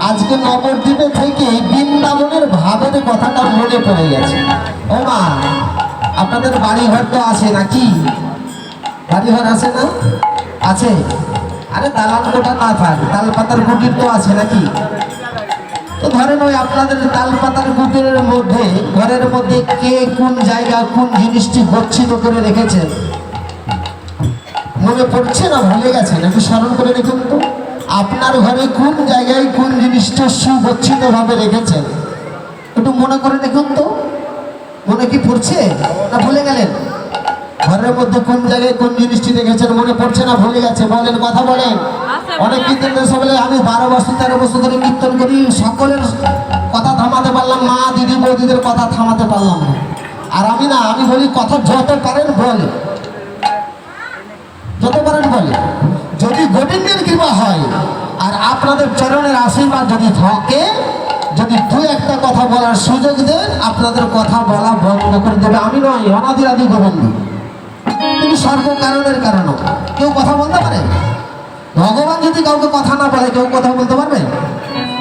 আজকে নবদ্বীপে থেকে বৃন্দাবনের ভাবের কথাটা মনে পড়ে গেছে। ও মা, আপনাদের বাড়িঘর তো আছে নাকি? বাড়িঘর আছে না? আছে। আরে দালান কোঠা না থাক, তাল পাতার কুটির তো আছে নাকি? তো ধরেন ওই আপনাদের তাল পাতার কুটিরের মধ্যে ঘরের মধ্যে কে কোন জায়গা কোন জিনিসটি গচ্ছিত করে রেখেছেন মনে পড়ছে না ভুলে গেছেন? একটু স্মরণ করে রেখুন তো। আপনার ঘরে কোন জায়গায় কোন জিনিসটা সুগচ্ছিত ভাবে রেখেছেন একটু মনে করে দেখুন তো। মনে কি পড়ছে না ভুলে গেলেন? ঘরের মধ্যে কোন জায়গায় কোন জিনিসটি রেখেছেন মনে পড়ছে না ভুলে গেছে? বলেন, কথা বলেন। অনেক কীর্তন বলে আমি 12 বছর 13 বছর ধরে কীর্তন করি, সকলের কথা থামাতে পারলাম, মা দিদি বৌদিদের কথা থামাতে পারলাম না। আর আমি না, আমি বলি কথা যত পারেন বলে, যত পারেন বলে। যদি গোবিন্দের কৃপা হয় আর আপনাদের চরণের আশীর্বাদ যদি থাকে, যদি দু একটা কথা বলার সুযোগ দেন, আপনাদের কথা বলা বন্ধ করে দেবে। আমি নয়, অনাদির আদি গোবিন্দ, তিনি সর্বকারণের কারণ। কেউ কথা বলতে পারে? ভগবান যদি কাউকে কথা না বলে, কেউ কথা বলতে পারবে?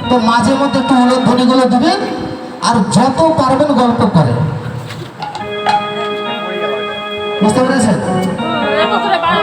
তো মাঝে মধ্যে একটু উলধ্বনিগুলো দিবেন, আর যত পারবেন গল্প করেন। বুঝতে পেরেছেন?